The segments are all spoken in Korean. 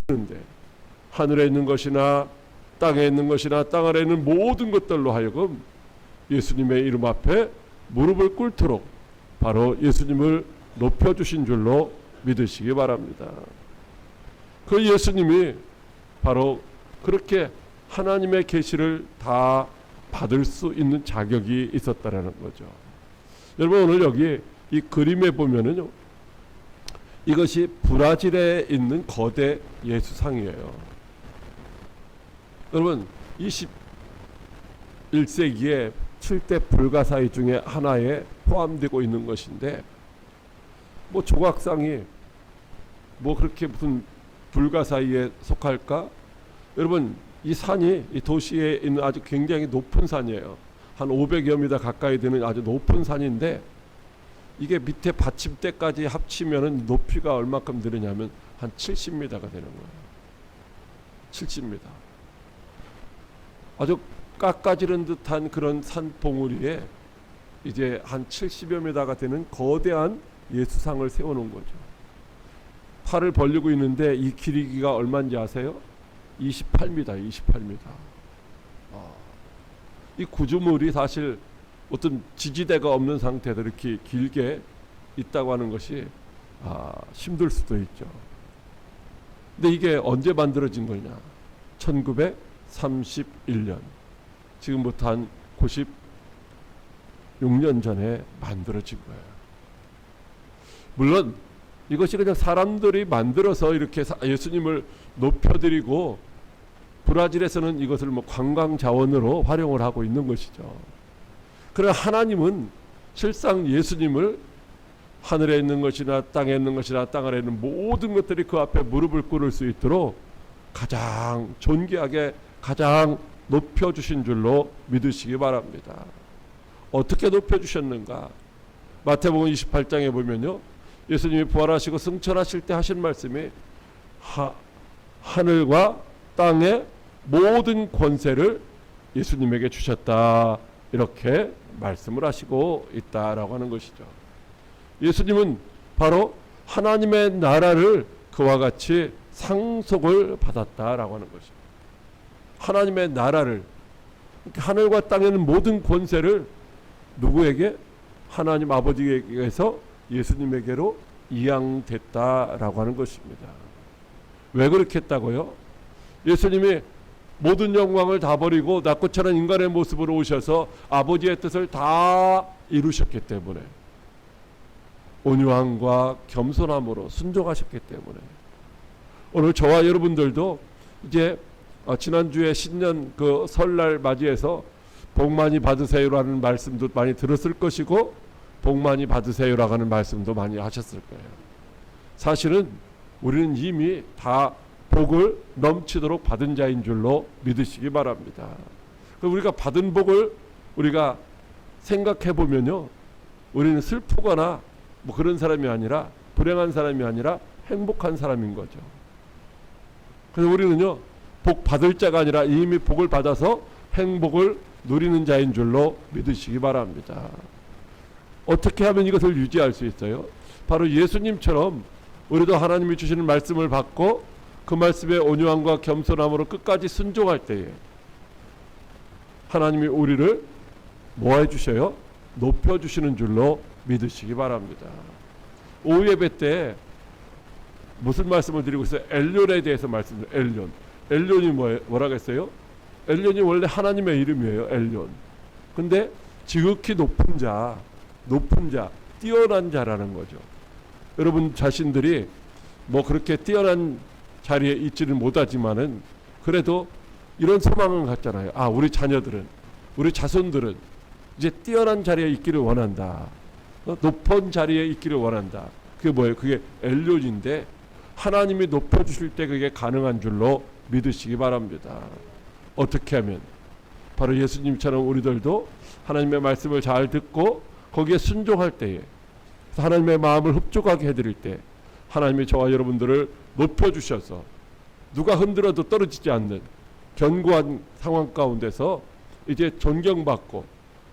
높이는데 하늘에 있는 것이나 땅에 있는 것이나 땅 아래 있는 모든 것들로 하여금 예수님의 이름 앞에 무릎을 꿇도록 바로 예수님을 높여주신 줄로 믿으시기 바랍니다. 그 예수님이 바로 그렇게 하나님의 계시를 다 받을 수 있는 자격이 있었다라는 거죠. 여러분, 오늘 여기 이 그림에 보면은요, 이것이 브라질에 있는 거대 예수상이에요. 여러분, 21세기에 7대 불가사의 중에 하나에 포함되고 있는 것인데, 뭐 조각상이 뭐 그렇게 무슨 불가사의에 속할까? 여러분, 이 산이 이 도시에 있는 아주 굉장히 높은 산이에요. 한 500여 미터 가까이 되는 아주 높은 산인데, 이게 밑에 받침대까지 합치면은 높이가 얼마큼 되느냐면 한 70m가 되는 거예요. 70m. 아주 깎아지른 듯한 그런 산 봉우리에 이제 한 70여 미터가 되는 거대한 예수상을 세워놓은 거죠. 팔을 벌리고 있는데 이 길이가 얼마인지 아세요? 28m, 28m. 이 구조물이 사실 어떤 지지대가 없는 상태에서 이렇게 길게 있다고 하는 것이 힘들 수도 있죠. 근데 이게 언제 만들어진 거냐? 1931년. 지금부터 한 96년 전에 만들어진 거예요. 물론 이것이 그냥 사람들이 만들어서 이렇게 예수님을 높여드리고, 브라질에서는 이것을 뭐 관광 자원으로 활용을 하고 있는 것이죠. 그러나 하나님은 실상 예수님을 하늘에 있는 것이나 땅에 있는 것이나 땅 아래 있는 모든 것들이 그 앞에 무릎을 꿇을 수 있도록 가장 존귀하게 가장 높여주신 줄로 믿으시기 바랍니다. 어떻게 높여주셨는가? 마태복음 28장에 보면요, 예수님이 부활하시고 승천하실 때 하신 말씀이 하늘과 땅의 모든 권세를 예수님에게 주셨다, 이렇게 말씀을 하시고 있다라고 하는 것이죠. 예수님은 바로 하나님의 나라를 그와 같이 상속을 받았다라고 하는 것입니다. 하나님의 나라를, 하늘과 땅에 있는 모든 권세를 누구에게? 하나님 아버지에게서 예수님에게로 이양됐다라고 하는 것입니다. 왜 그렇게 했다고요? 예수님이 모든 영광을 다 버리고 낙고처럼 인간의 모습으로 오셔서 아버지의 뜻을 다 이루셨기 때문에, 온유함과 겸손함으로 순종하셨기 때문에, 오늘 저와 여러분들도 이제 지난주에 신년 그 설날 맞이해서 복 많이 받으세요라는 말씀도 많이 들었을 것이고, 복 많이 받으세요라고 하는 말씀도 많이 하셨을 거예요. 사실은 우리는 이미 다 복을 넘치도록 받은 자인 줄로 믿으시기 바랍니다. 우리가 받은 복을 우리가 생각해 보면요, 우리는 슬프거나 뭐 그런 사람이 아니라, 불행한 사람이 아니라 행복한 사람인 거죠. 그래서 우리는요, 복 받을 자가 아니라 이미 복을 받아서 행복을 누리는 자인 줄로 믿으시기 바랍니다. 어떻게 하면 이것을 유지할 수 있어요? 바로 예수님처럼 우리도 하나님이 주시는 말씀을 받고 그 말씀에 온유함과 겸손함으로 끝까지 순종할 때에 하나님이 우리를 뭐 해주셔요? 높여주시는 줄로 믿으시기 바랍니다. 오후 예배 때 무슨 말씀을 드리고 있어요? 엘륜에 대해서 말씀드려요. 엘륜이 뭐라고 했어요? 엘륜이 원래 하나님의 이름이에요. 엘륜. 근데 지극히 높은 자, 뛰어난 자라는 거죠. 여러분 자신들이 뭐 그렇게 뛰어난 자리에 있지는 못하지만은 그래도 이런 소망을 갖잖아요. 우리 자녀들은, 우리 자손들은 이제 뛰어난 자리에 있기를 원한다. 높은 자리에 있기를 원한다. 그게 뭐예요? 그게 엘륜인데, 하나님이 높여주실 때 그게 가능한 줄로 믿으시기 바랍니다. 어떻게 하면? 바로 예수님처럼 우리들도 하나님의 말씀을 잘 듣고 거기에 순종할 때에, 하나님의 마음을 흡족하게 해드릴 때 하나님이 저와 여러분들을 높여주셔서 누가 흔들어도 떨어지지 않는 견고한 상황 가운데서 이제 존경받고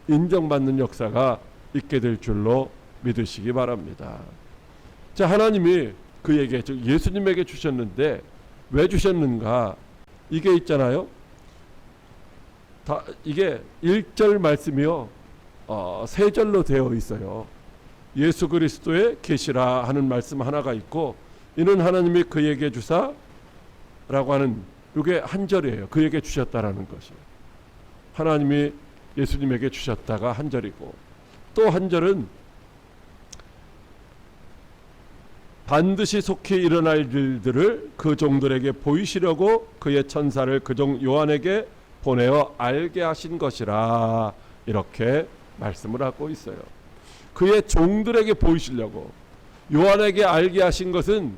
인정받는 역사가 있게 될 줄로 믿으시기 바랍니다. 자, 하나님이 그에게, 즉 예수님에게 주셨는데 왜 주셨는가? 이게 있잖아요. 이게 1절 말씀이요. 3절로 되어 있어요. 예수 그리스도의 계시라 하는 말씀 하나가 있고, 이는 하나님이 그에게 주사 라고 하는, 이게 한 절이에요. 그에게 주셨다라는 것이. 하나님이 예수님에게 주셨다가 한 절이고, 또 한 절은 반드시 속히 일어날 일들을 그 종들에게 보이시려고 그의 천사를 그 종 요한에게 보내어 알게 하신 것이라, 이렇게 말씀을 하고 있어요. 그의 종들에게 보이시려고 요한에게 알게 하신 것은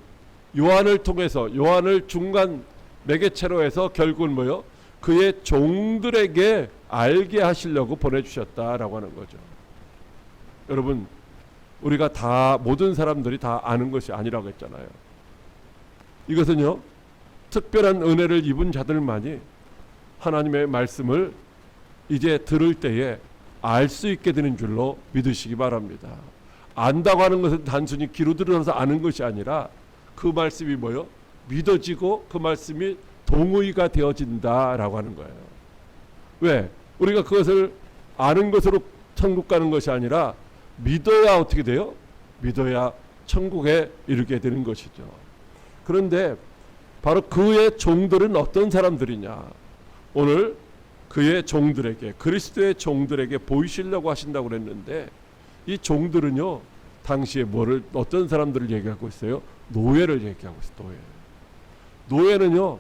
요한을 통해서, 요한을 중간 매개체로 해서 결국은 뭐요? 그의 종들에게 알게 하시려고 보내주셨다라고 하는 거죠. 여러분, 우리가 다, 모든 사람들이 다 아는 것이 아니라고 했잖아요. 이것은요, 특별한 은혜를 입은 자들만이 하나님의 말씀을 이제 들을 때에 알 수 있게 되는 줄로 믿으시기 바랍니다. 안다고 하는 것은 단순히 귀로 들어서 아는 것이 아니라 그 말씀이 뭐요? 믿어지고 그 말씀이 동의가 되어진다라고 하는 거예요. 왜? 우리가 그것을 아는 것으로 천국 가는 것이 아니라 믿어야 어떻게 돼요? 믿어야 천국에 이르게 되는 것이죠. 그런데 바로 그의 종들은 어떤 사람들이냐? 오늘 그의 종들에게, 그리스도의 종들에게 보이시려고 하신다고 그랬는데, 이 종들은요, 당시에 어떤 사람들을 얘기하고 있어요? 노예를 얘기하고 있어요. 노예는요,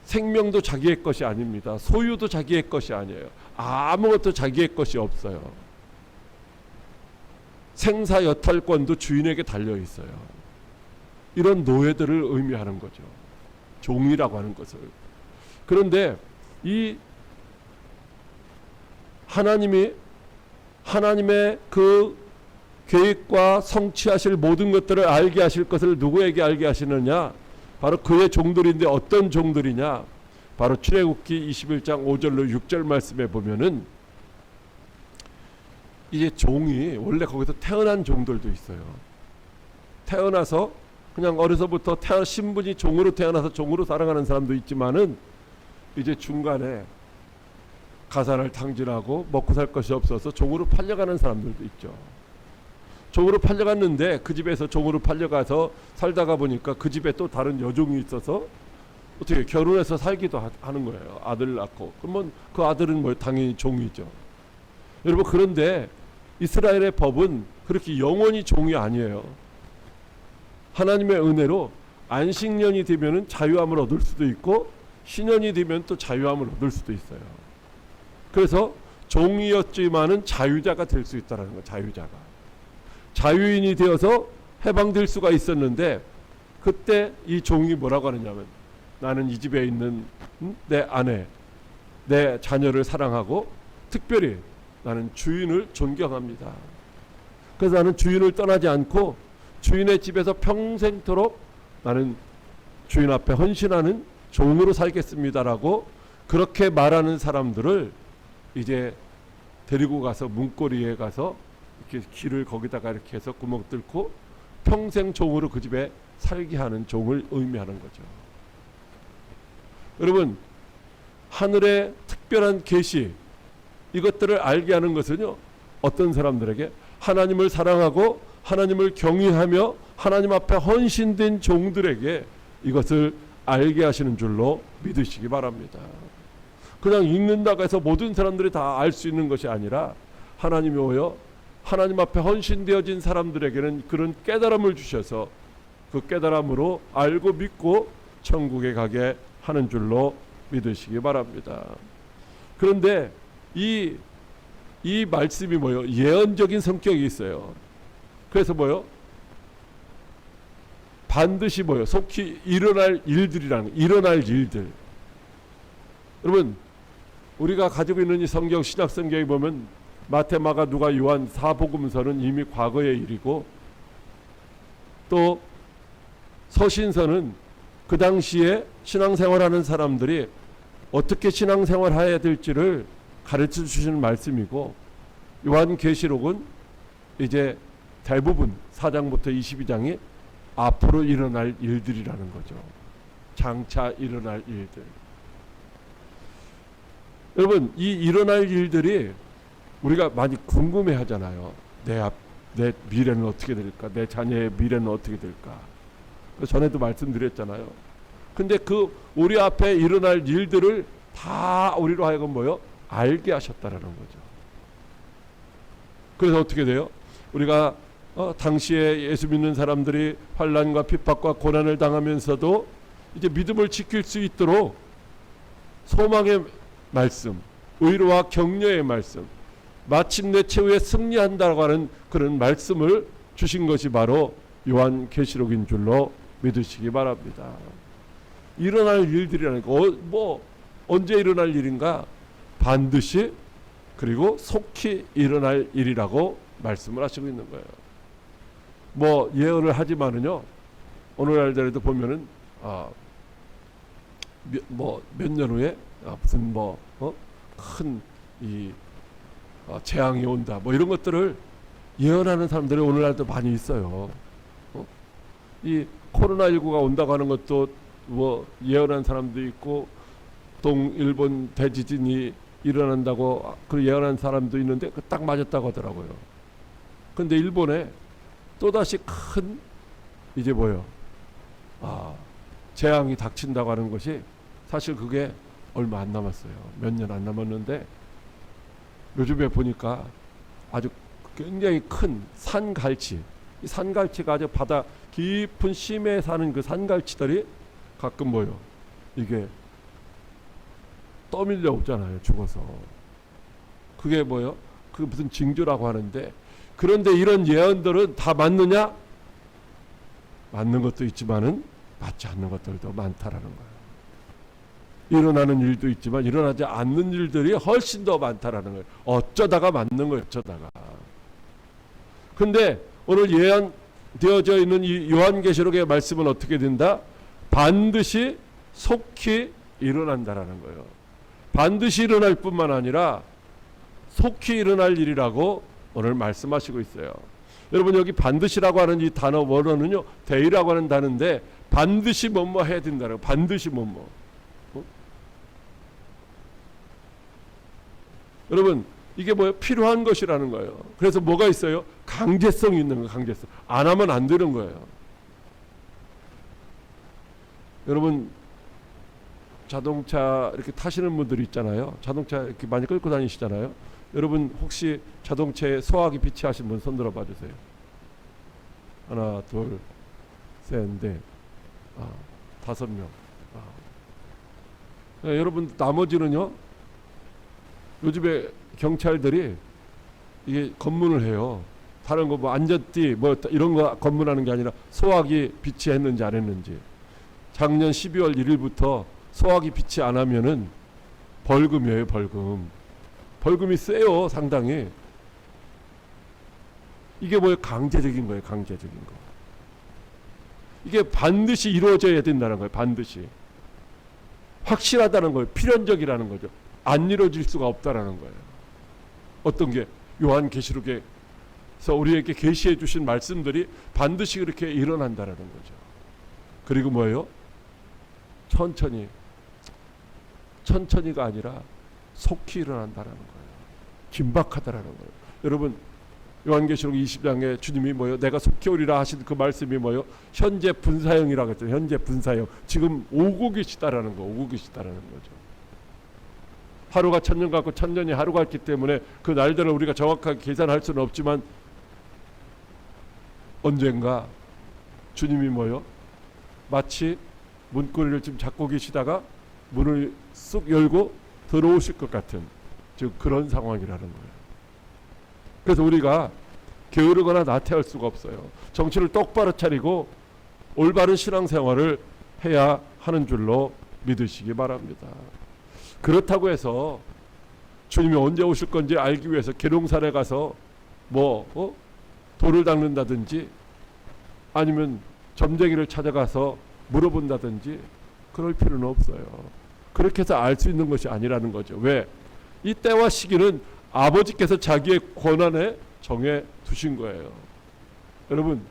생명도 자기의 것이 아닙니다. 소유도 자기의 것이 아니에요. 아무것도 자기의 것이 없어요. 생사 여탈권도 주인에게 달려 있어요. 이런 노예들을 의미하는 거죠. 종이라고 하는 것을. 그런데 이 하나님의 그 계획과 성취하실 모든 것들을 알게 하실 것을 누구에게 알게 하시느냐? 바로 그의 종들인데, 어떤 종들이냐? 바로 출애굽기 21장 5절로 6절 말씀에 보면은 이제 종이, 원래 거기서 태어난 종들도 있어요. 태어나서 그냥 어려서부터 신분이 종으로 태어나서 종으로 살아가는 사람도 있지만은, 이제 중간에 가산을 탕진하고 먹고 살 것이 없어서 종으로 팔려가는 사람들도 있죠. 종으로 팔려갔는데 그 집에서 종으로 팔려가서 살다가 보니까 그 집에 또 다른 여종이 있어서 어떻게 결혼해서 살기도 하는 거예요. 아들 낳고. 그러면 그 아들은 뭐 당연히 종이죠. 여러분, 그런데 이스라엘의 법은 그렇게 영원히 종이 아니에요. 하나님의 은혜로 안식년이 되면은 자유함을 얻을 수도 있고, 신년이 되면 또 자유함을 얻을 수도 있어요. 그래서 종이었지만은 자유자가 될 수 있다는 거예요. 자유자가. 자유인이 되어서 해방될 수가 있었는데, 그때 이 종이 뭐라고 하느냐면, 나는 이 집에 있는 내 아내, 내 자녀를 사랑하고 특별히 나는 주인을 존경합니다. 그래서 나는 주인을 떠나지 않고 주인의 집에서 평생토록 나는 주인 앞에 헌신하는 종으로 살겠습니다라고 그렇게 말하는 사람들을 이제 데리고 가서 문고리에 가서 이렇게 길을 거기다가 이렇게 해서 구멍 뚫고 평생 종으로 그 집에 살게 하는 종을 의미하는 거죠. 여러분, 하늘의 특별한 계시, 이것들을 알게 하는 것은요, 어떤 사람들에게? 하나님을 사랑하고 하나님을 경외하며 하나님 앞에 헌신된 종들에게 이것을 알게 하시는 줄로 믿으시기 바랍니다. 그냥 읽는다고 해서 모든 사람들이 다 알 수 있는 것이 아니라, 하나님이 오여 하나님 앞에 헌신되어진 사람들에게는 그런 깨달음을 주셔서 그 깨달음으로 알고 믿고 천국에 가게 하는 줄로 믿으시기 바랍니다. 그런데 이 말씀이 뭐예요? 예언적인 성격이 있어요. 그래서 뭐예요? 반드시 뭐예요? 속히 일어날 일들이라는, 일어날 일들. 여러분, 우리가 가지고 있는 이 성경, 신약 성경에 보면 마태, 마가, 누가, 요한 4복음서는 이미 과거의 일이고, 또 서신서는 그 당시에 신앙생활하는 사람들이 어떻게 신앙생활해야 될지를 가르쳐 주시는 말씀이고, 요한계시록은 이제 대부분 4장부터 22장이 앞으로 일어날 일들이라는 거죠. 장차 일어날 일들. 여러분, 이 일어날 일들이 우리가 많이 궁금해 하잖아요. 내 미래는 어떻게 될까? 내 자녀의 미래는 어떻게 될까? 전에도 말씀드렸잖아요. 근데 그 우리 앞에 일어날 일들을 다 우리로 하여금 뭐요? 알게 하셨다라는 거죠. 그래서 어떻게 돼요? 우리가 당시에 예수 믿는 사람들이 환난과 핍박과 고난을 당하면서도 이제 믿음을 지킬 수 있도록 소망의 말씀, 의로와 격려의 말씀, 마침내 최후에 승리한다고 하는 그런 말씀을 주신 것이 바로 요한계시록인 줄로 믿으시기 바랍니다. 일어날 일들이라는 거 언제 일어날 일인가? 반드시 그리고 속히 일어날 일이라고 말씀을 하시고 있는 거예요. 뭐 예언을 하지만은요, 오늘날에도 보면은 몇 년 후에 무슨 큰 이 재앙이 온다 뭐 이런 것들을 예언하는 사람들이 오늘날도 많이 있어요. 이 코로나19가 온다고 하는 것도 뭐 예언한 사람도 있고, 동일본 대지진이 일어난다고 그 예언한 사람도 있는데 그 딱 맞았다고 하더라고요. 근데 일본에 또다시 큰 이제 재앙이 닥친다고 하는 것이 사실 그게 얼마 안 남았어요. 몇 년 안 남았는데 요즘에 보니까 아주 굉장히 큰 산갈치, 이 산갈치가 아주 바다 깊은 심해에 사는 그 산갈치들이 가끔 이게 떠밀려 오잖아요. 죽어서. 그게 그 무슨 징조라고 하는데, 그런데 이런 예언들은 다 맞느냐? 맞는 것도 있지만은 맞지 않는 것들도 많다라는 거예요. 일어나는 일도 있지만 일어나지 않는 일들이 훨씬 더 많다라는 거예요. 어쩌다가 맞는 거예요. 어쩌다가. 근데 오늘 예언되어져 있는 이 요한계시록의 말씀은 어떻게 된다? 반드시 속히 일어난다라는 거예요. 반드시 일어날 뿐만 아니라 속히 일어날 일이라고 오늘 말씀하시고 있어요. 여러분, 여기 반드시라고 하는 이 단어 원어는요, 대의라고 하는 단어인데 반드시 뭐뭐 해야 된다는 거예요. 반드시 뭐뭐. 여러분, 이게 필요한 것이라는 거예요. 그래서 뭐가 있어요? 강제성이 있는 거예요. 강제성. 안 하면 안 되는 거예요. 여러분, 자동차 이렇게 타시는 분들이 있잖아요. 자동차 이렇게 많이 끌고 다니시잖아요. 여러분, 혹시 자동차에 소화기 비치하신 분 손 들어 봐 주세요. 하나, 둘, 셋, 넷, 5명. 네, 여러분, 나머지는요, 요즘에 경찰들이 이게 검문을 해요. 다른 거 안전띠 이런 거 검문하는 게 아니라 소화기 비치했는지 안 했는지. 작년 12월 1일부터 소화기 비치 안 하면은 벌금이에요. 벌금이 세요. 상당히. 이게 강제적인 거예요. 강제적인 거. 이게 반드시 이루어져야 된다는 거예요. 반드시. 확실하다는 거예요. 필연적이라는 거죠. 안 이루어질 수가 없다라는 거예요. 어떤 게? 요한계시록에서 우리에게 계시해 주신 말씀들이 반드시 그렇게 일어난다라는 거죠. 그리고 뭐예요? 천천히가 아니라 속히 일어난다라는 거예요. 긴박하다라는 거예요. 여러분, 요한계시록 20장에 주님이 내가 속히 오리라 하신 그 말씀이 현재 분사형이라고 했죠. 현재 분사형. 지금 오고 계시다라는 거죠. 하루가 천년 같고 천년이 하루 같기 때문에 그 날들을 우리가 정확하게 계산할 수는 없지만 언젠가 주님이 마치 문고리를 지금 잡고 계시다가 문을 쑥 열고 들어오실 것 같은 즉 그런 상황이라는 거예요. 그래서 우리가 게으르거나 나태할 수가 없어요. 정신을 똑바로 차리고 올바른 신앙생활을 해야 하는 줄로 믿으시기 바랍니다. 그렇다고 해서 주님이 언제 오실 건지 알기 위해서 계룡산에 가서 돌을 닦는다든지 아니면 점쟁이를 찾아가서 물어본다든지 그럴 필요는 없어요. 그렇게 해서 알 수 있는 것이 아니라는 거죠. 왜? 이 때와 시기는 아버지께서 자기의 권한에 정해 두신 거예요. 여러분,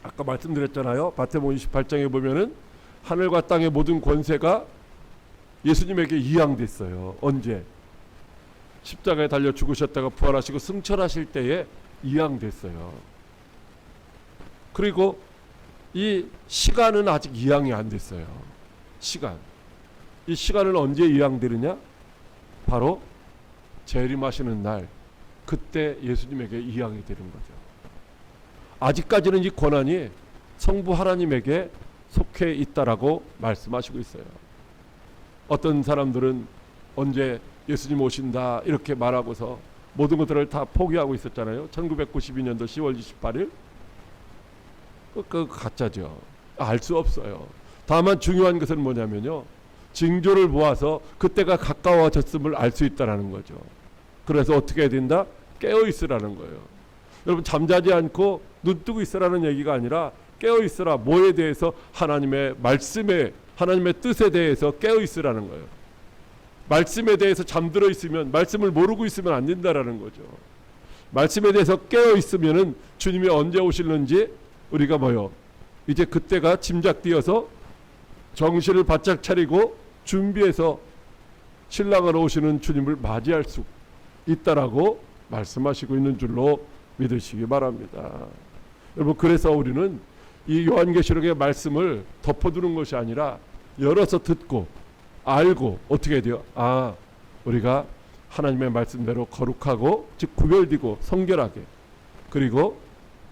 아까 말씀드렸잖아요. 마태복음 28장에 보면은 하늘과 땅의 모든 권세가 예수님에게 이양됐어요. 언제? 십자가에 달려 죽으셨다가 부활하시고 승천하실 때에 이양됐어요. 그리고 이 시간은 아직 이양이 안 됐어요. 시간. 이 시간은 언제 이양되느냐? 바로 재림하시는 날, 그때 예수님에게 이양이 되는 거죠. 아직까지는 이 권한이 성부 하나님에게 속해 있다라고 말씀하시고 있어요. 어떤 사람들은 언제 예수님 오신다 이렇게 말하고서 모든 것들을 다 포기하고 있었잖아요. 1992년도 10월 28일. 그 가짜죠. 알 수 없어요. 다만 중요한 것은 뭐냐면요, 징조를 모아서 그때가 가까워졌음을 알 수 있다라는 거죠. 그래서 어떻게 해야 된다? 깨어 있으라는 거예요. 여러분, 잠자지 않고 눈 뜨고 있으라는 얘기가 아니라 깨어 있으라. 뭐에 대해서? 하나님의 말씀에, 하나님의 뜻에 대해서 깨어 있으라는 거예요. 말씀에 대해서 잠들어 있으면, 말씀을 모르고 있으면 안 된다라는 거죠. 말씀에 대해서 깨어 있으면은 주님이 언제 오실는지 우리가 뭐요? 이제 그때가 짐작되어서 정신을 바짝 차리고 준비해서 신랑으로 오시는 주님을 맞이할 수 있다라고 말씀하시고 있는 줄로 믿으시기 바랍니다. 여러분, 그래서 우리는 이 요한계시록의 말씀을 덮어두는 것이 아니라 열어서 듣고 알고 어떻게 해야 돼요? 아, 우리가 하나님의 말씀대로 거룩하고, 즉 구별되고 성결하게, 그리고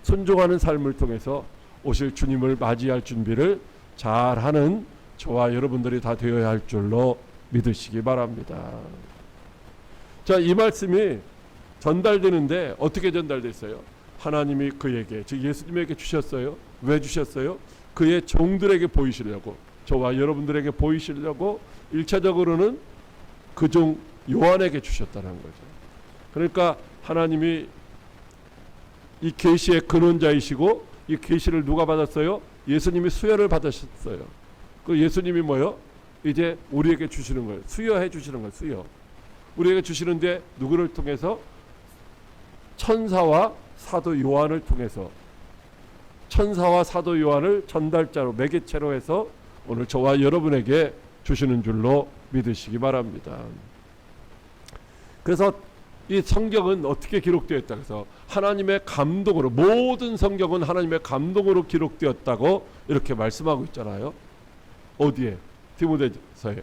순종하는 삶을 통해서 오실 주님을 맞이할 준비를 잘하는 저와 여러분들이 다 되어야 할 줄로 믿으시기 바랍니다. 자, 이 말씀이 전달되는데 어떻게 전달됐어요? 하나님이 그에게, 즉 예수님에게 주셨어요. 왜 주셨어요? 그의 종들에게 보이시려고, 저와 여러분들에게 보이시려고 1차적으로는 그 종 요한에게 주셨다는 거죠. 그러니까 하나님이 이 계시의 근원자이시고, 이 계시를 누가 받았어요? 예수님이 수여를 받으셨어요. 그 예수님이 뭐요? 이제 우리에게 주시는 거예요. 수여해 주시는 거예요. 수여. 우리에게 주시는데 누구를 통해서? 천사와 사도 요한을 통해서, 천사와 사도 요한을 전달자로, 매개체로 해서 오늘 저와 여러분에게 주시는 줄로 믿으시기 바랍니다. 그래서 이 성경은 어떻게 기록되었다 그래서 하나님의 감동으로, 모든 성경은 하나님의 감동으로 기록되었다고 이렇게 말씀하고 있잖아요. 어디에? 디모데서에.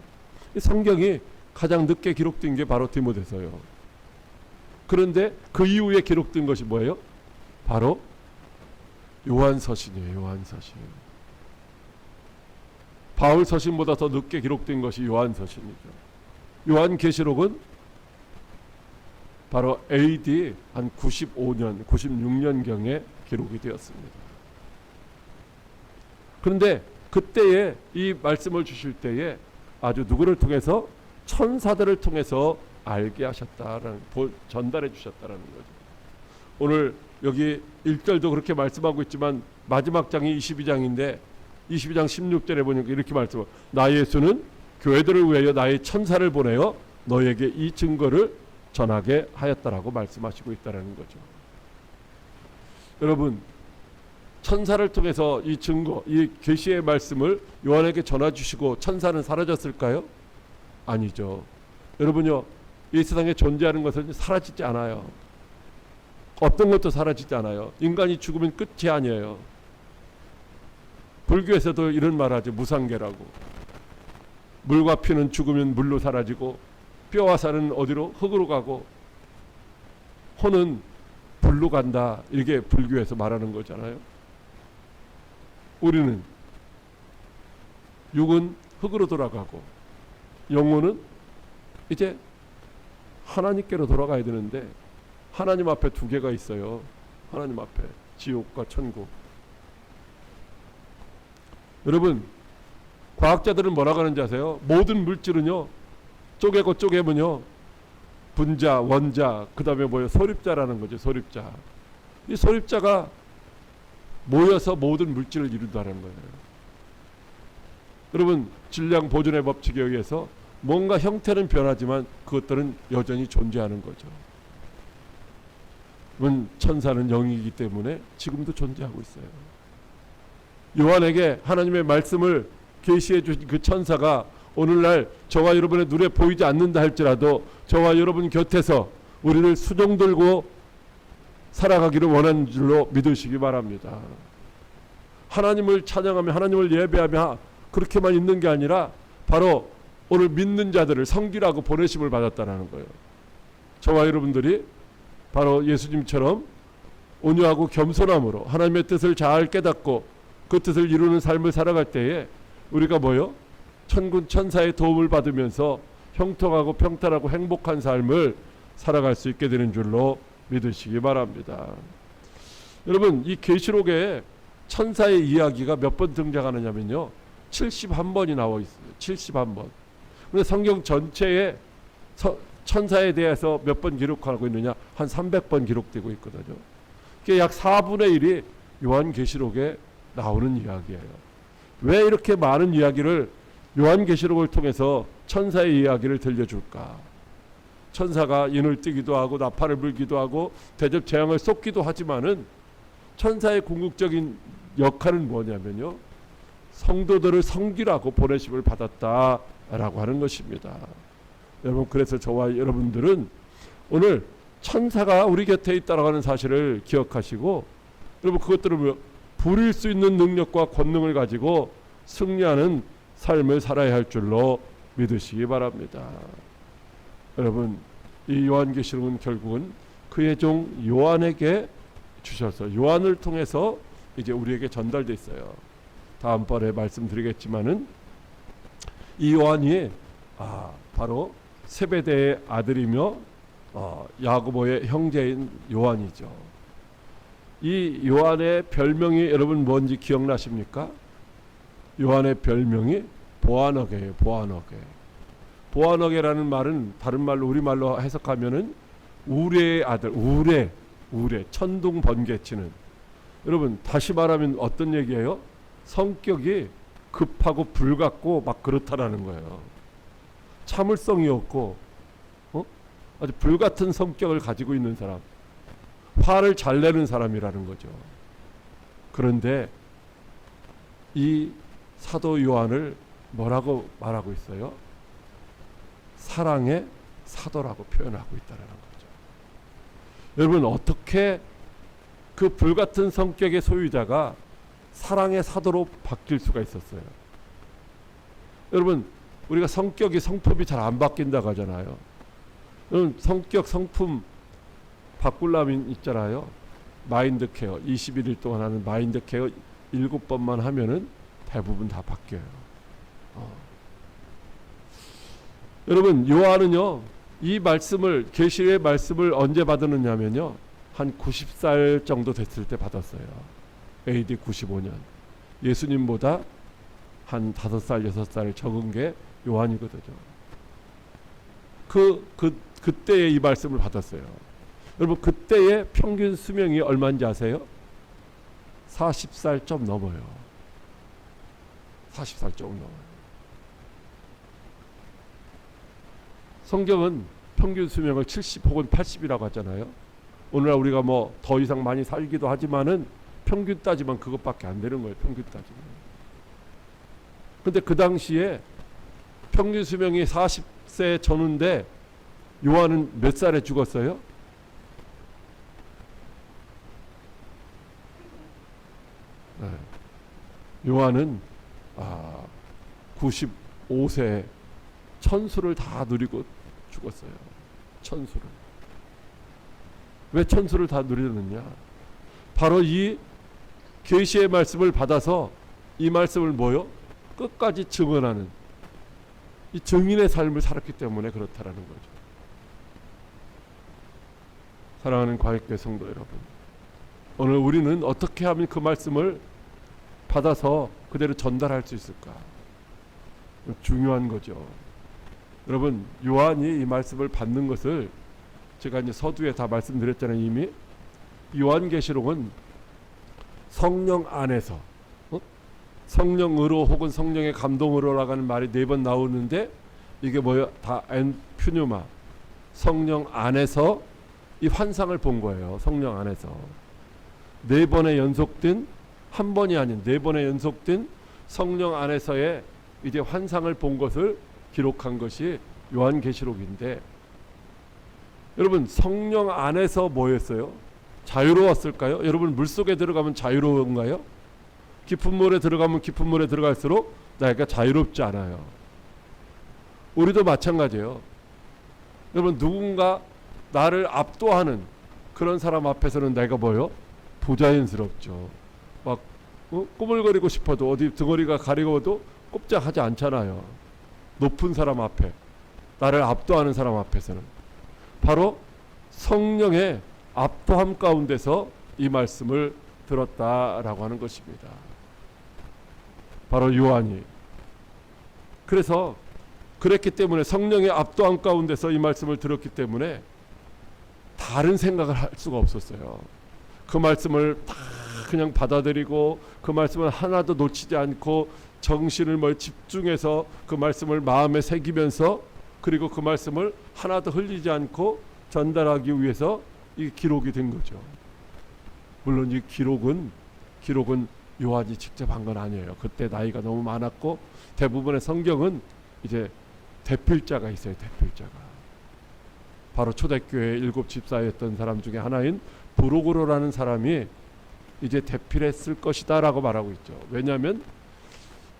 이 성경이 가장 늦게 기록된 게 바로 디모데서예요. 그런데 그 이후에 기록된 것이 뭐예요? 바로 요한서신이에요. 요한서신. 바울 서신보다 더 늦게 기록된 것이 요한서신이죠. 요한계시록은 바로 AD 한 95년, 96년경에 기록이 되었습니다. 그런데 그때에 이 말씀을 주실 때에 아주 누구를 통해서? 천사들을 통해서 알게 하셨다라는, 전달해 주셨다라는 거죠. 오늘 여기 1절도 그렇게 말씀하고 있지만 마지막 장이 22장인데 22장 16절에 보니까 이렇게 말씀하고, 나 예수는 교회들을 위하여 나의 천사를 보내어 너에게 이 증거를 전하게 하였다라고 말씀하시고 있다는 거죠. 여러분, 천사를 통해서 이 증거, 이 계시의 말씀을 요한에게 전해주시고 천사는 사라졌을까요? 아니죠. 여러분요, 이 세상에 존재하는 것은 사라지지 않아요. 어떤 것도 사라지지 않아요. 인간이 죽으면 끝이 아니에요. 불교에서도 이런 말하죠. 무상계라고. 물과 피는 죽으면 물로 사라지고, 뼈와 살은 어디로? 흙으로 가고, 혼은 불로 간다. 이게 불교에서 말하는 거잖아요. 우리는 육은 흙으로 돌아가고 영혼은 이제 하나님께로 돌아가야 되는데, 하나님 앞에 두 개가 있어요. 하나님 앞에 지옥과 천국. 여러분, 과학자들은 뭐라고 하는지 아세요? 모든 물질은요, 쪼개고 쪼개면요, 분자, 원자, 그 다음에 뭐예요? 소립자라는 거죠. 소립자. 이 소립자가 모여서 모든 물질을 이룬다는 거예요. 여러분, 질량 보존의 법칙에 의해서 뭔가 형태는 변하지만 그것들은 여전히 존재하는 거죠. 여러분, 천사는 영이기 때문에 지금도 존재하고 있어요. 요한에게 하나님의 말씀을 계시해 주신 그 천사가 오늘날 저와 여러분의 눈에 보이지 않는다 할지라도 저와 여러분 곁에서 우리를 수종 들고 살아가기를 원하는 줄로 믿으시기 바랍니다. 하나님을 찬양하며 하나님을 예배하며 그렇게만 있는 게 아니라 바로 오늘 믿는 자들을 섬기라고 보내심을 받았다는 거예요. 저와 여러분들이 바로 예수님처럼 온유하고 겸손함으로 하나님의 뜻을 잘 깨닫고 그 뜻을 이루는 삶을 살아갈 때에 우리가 뭐요? 천군 천사의 도움을 받으면서 형통하고 평탄하고 행복한 삶을 살아갈 수 있게 되는 줄로 믿으시기 바랍니다. 여러분, 이 계시록에 천사의 이야기가 몇 번 등장하느냐면요, 71번이 나와 있어요. 71번. 근데 성경 전체에 천사에 대해서 몇 번 기록하고 있느냐? 한 300번 기록되고 있거든요. 그게 약 4분의 1이 요한계시록에 나오는 이야기예요. 왜 이렇게 많은 이야기를 요한계시록을 통해서 천사의 이야기를 들려줄까? 천사가 인을 띄기도 하고 나팔을 불기도 하고 대접 재앙을 쏟기도 하지만은 천사의 궁극적인 역할은 뭐냐면요, 성도들을 섬기라고 보내심을 받았다라고 하는 것입니다. 여러분, 그래서 저와 여러분들은 오늘 천사가 우리 곁에 있다라고 하는 사실을 기억하시고, 여러분, 그것들을 부릴 수 있는 능력과 권능을 가지고 승리하는 삶을 살아야 할 줄로 믿으시기 바랍니다. 여러분, 이 요한계시록은 결국은 그의 종 요한에게 주셔서 요한을 통해서 이제 우리에게 전달돼 있어요. 다음번에 말씀드리겠지만은 이 요한이 바로 세베대의 아들이며 야고보의 형제인 요한이죠. 이 요한의 별명이 여러분 뭔지 기억나십니까? 요한의 별명이 보아너게예요. 보아너게라는 말은 다른 말로 우리말로 해석하면은 우레의 아들, 우레 천둥 번개치는. 여러분, 다시 말하면 어떤 얘기예요? 성격이 급하고 불같고 막 그렇다라는 거예요. 참을성이 없고 아주 불같은 성격을 가지고 있는 사람, 화를 잘 내는 사람이라는 거죠. 그런데 이 사도 요한을 뭐라고 말하고 있어요? 사랑의 사도라고 표현하고 있다는 거죠. 여러분, 어떻게 그 불같은 성격의 소유자가 사랑의 사도로 바뀔 수가 있었어요? 여러분, 우리가 성품이 잘 안 바뀐다고 하잖아요. 여러분, 성품 바꾸려면 있잖아요. 마인드 케어 21일 동안 하는 마인드 케어 7번만 하면은 대부분 다 바뀌어요. 여러분, 요한은요, 이 말씀을, 계시의 말씀을 언제 받았느냐면요, 한 90살 정도 됐을 때 받았어요. AD 95년. 예수님보다 한 5살, 6살 적은 게 요한이거든요. 그때에 이 말씀을 받았어요. 여러분, 그때의 평균 수명이 얼마인지 아세요? 40살 좀 넘어요. 40살 좀 넘어요. 성경은 평균 수명을 70 혹은 80이라고 하잖아요. 오늘날 우리가 뭐 더 이상 많이 살기도 하지만은 평균 따지면 그것밖에 안 되는 거예요. 평균 따지면. 근데 그 당시에 평균 수명이 40세 전후인데 요한은 몇 살에 죽었어요? 네. 요한은 95세 천수를 다 누리고 죽었어요. 천수를. 왜 천수를 다 누리느냐? 바로 이 계시의 말씀을 받아서 이 말씀을 뭐요? 끝까지 증언하는 이 증인의 삶을 살았기 때문에 그렇다라는 거죠. 사랑하는 과학교회 성도 여러분, 오늘 우리는 어떻게 하면 그 말씀을 받아서 그대로 전달할 수 있을까? 중요한 거죠. 여러분, 요한이 이 말씀을 받는 것을 제가 이제 서두에 다 말씀드렸잖아요. 이미 요한계시록은 성령 안에서, 성령으로 혹은 성령의 감동으로라고 하는 말이 4번 나오는데 이게 뭐예요? 다 엔퓨뉴마, 성령 안에서 이 환상을 본 거예요. 성령 안에서 4번의 연속된, 한 번이 아닌 4번의 연속된 성령 안에서의 이제 환상을 본 것을 기록한 것이 요한계시록인데, 여러분 성령 안에서 뭐였어요? 자유로웠을까요? 여러분 물속에 들어가면 자유로운가요? 깊은 물에 들어가면 깊은 물에 들어갈수록 나이가 자유롭지 않아요. 우리도 마찬가지예요. 여러분 누군가 나를 압도하는 그런 사람 앞에서는 내가 뭐요? 부자연스럽죠. 막 꾸물거리고 싶어도 어디 등어리가 가리고도 꼼짝하지 않잖아요. 높은 사람 앞에, 나를 압도하는 사람 앞에서는. 바로 성령의 압도함 가운데서 이 말씀을 들었다라고 하는 것입니다. 바로 요한이. 그래서 그랬기 때문에, 성령의 압도함 가운데서 이 말씀을 들었기 때문에 다른 생각을 할 수가 없었어요. 그 말씀을 다 그냥 받아들이고 그 말씀을 하나도 놓치지 않고 정신을 집중해서 그 말씀을 마음에 새기면서, 그리고 그 말씀을 하나도 흘리지 않고 전달하기 위해서 이 기록이 된 거죠. 물론 이 기록은 요한이 직접 한 건 아니에요. 그때 나이가 너무 많았고, 대부분의 성경은 이제 대필자가 있어요. 대필자가. 바로 초대교회 7 집사였던 사람 중에 하나인 브루고로라는 사람이 이제 대필했을 것이다 라고 말하고 있죠. 왜냐하면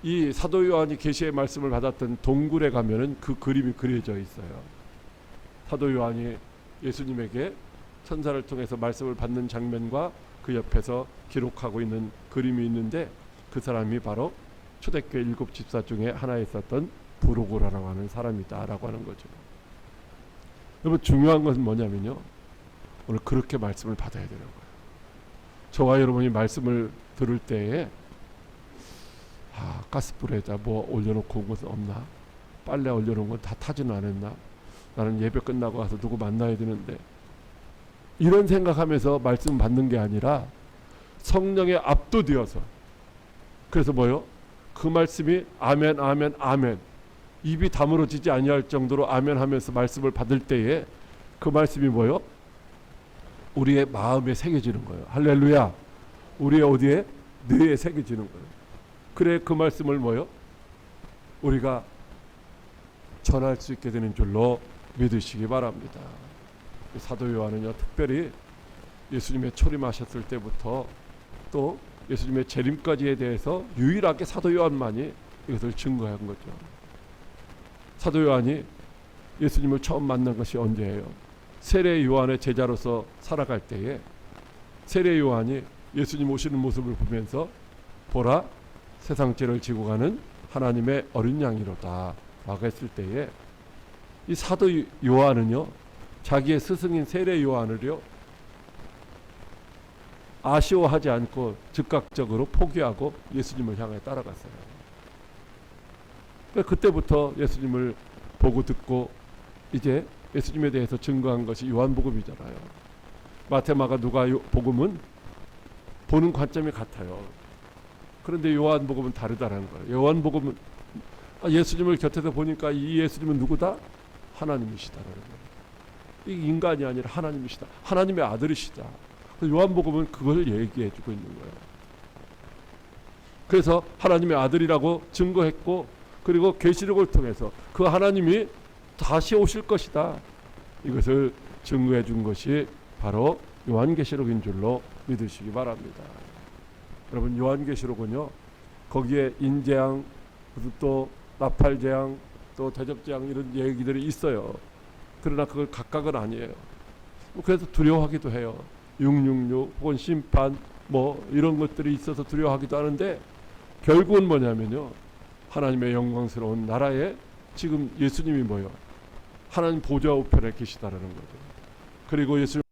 이 사도 요한이 계시의 말씀을 받았던 동굴에 가면은 그 그림이 그려져 있어요. 사도 요한이 예수님에게 천사를 통해서 말씀을 받는 장면과 그 옆에서 기록하고 있는 그림이 있는데, 그 사람이 바로 초대교회 7 집사 중에 하나에 있었던 브루고라라고 하는 사람이다라고 하는 거죠. 여러분 중요한 것은 뭐냐면요, 오늘 그렇게 말씀을 받아야 되는 거예요. 저와 여러분이 말씀을 들을 때에 가스불에다 뭐 올려놓고 온 것은 없나? 빨래 올려놓은 건 다 타지는 않았나? 나는 예배 끝나고 와서 누구 만나야 되는데, 이런 생각하면서 말씀 받는 게 아니라 성령에 압도되어서, 그래서 뭐요? 그 말씀이 아멘 아멘 아멘, 입이 다물어지지 아니할 정도로 아멘 하면서 말씀을 받을 때에 그 말씀이 뭐요? 우리의 마음에 새겨지는 거예요. 할렐루야. 우리의 어디에? 뇌에 새겨지는 거예요. 그래 그 말씀을 뭐요? 우리가 전할 수 있게 되는 줄로 믿으시기 바랍니다. 사도 요한은요, 특별히 예수님의 초림하셨을 때부터 또 예수님의 재림까지에 대해서 유일하게 사도 요한만이 이것을 증거한 거죠. 사도 요한이 예수님을 처음 만난 것이 언제예요? 세례 요한의 제자로서 살아갈 때에 세례 요한이 예수님 오시는 모습을 보면서 보라, 세상 죄를 지고 가는 하나님의 어린 양이로다 라고 했을 때에, 이 사도 요한은요, 자기의 스승인 세례 요한을요 아쉬워하지 않고 즉각적으로 포기하고 예수님을 향해 따라갔어요. 그러니까 그때부터 예수님을 보고 듣고 이제 예수님에 대해서 증거한 것이 요한복음이잖아요. 마태, 마가, 누가 복음은 보는 관점이 같아요. 그런데 요한복음은 다르다는 거예요. 요한복음은 예수님을 곁에서 보니까 이 예수님은 누구다? 하나님이시다라는 거예요. 이 인간이 아니라 하나님이시다. 하나님의 아들이시다. 요한복음은 그걸 얘기해주고 있는 거예요. 그래서 하나님의 아들이라고 증거했고, 그리고 계시록을 통해서 그 하나님이 다시 오실 것이다, 이것을 증거해 준 것이 바로 요한계시록인 줄로 믿으시기 바랍니다. 여러분 요한계시록은요, 거기에 인재앙, 또 나팔재앙, 또 대접재앙 이런 얘기들이 있어요. 그러나 그걸 각각은 아니에요. 그래서 두려워하기도 해요. 666 혹은 심판 뭐 이런 것들이 있어서 두려워하기도 하는데, 결국은 뭐냐면요, 하나님의 영광스러운 나라에 지금 예수님이 뭐요? 하나님 보좌 우편에 계시다라는 거죠. 그리고 예수님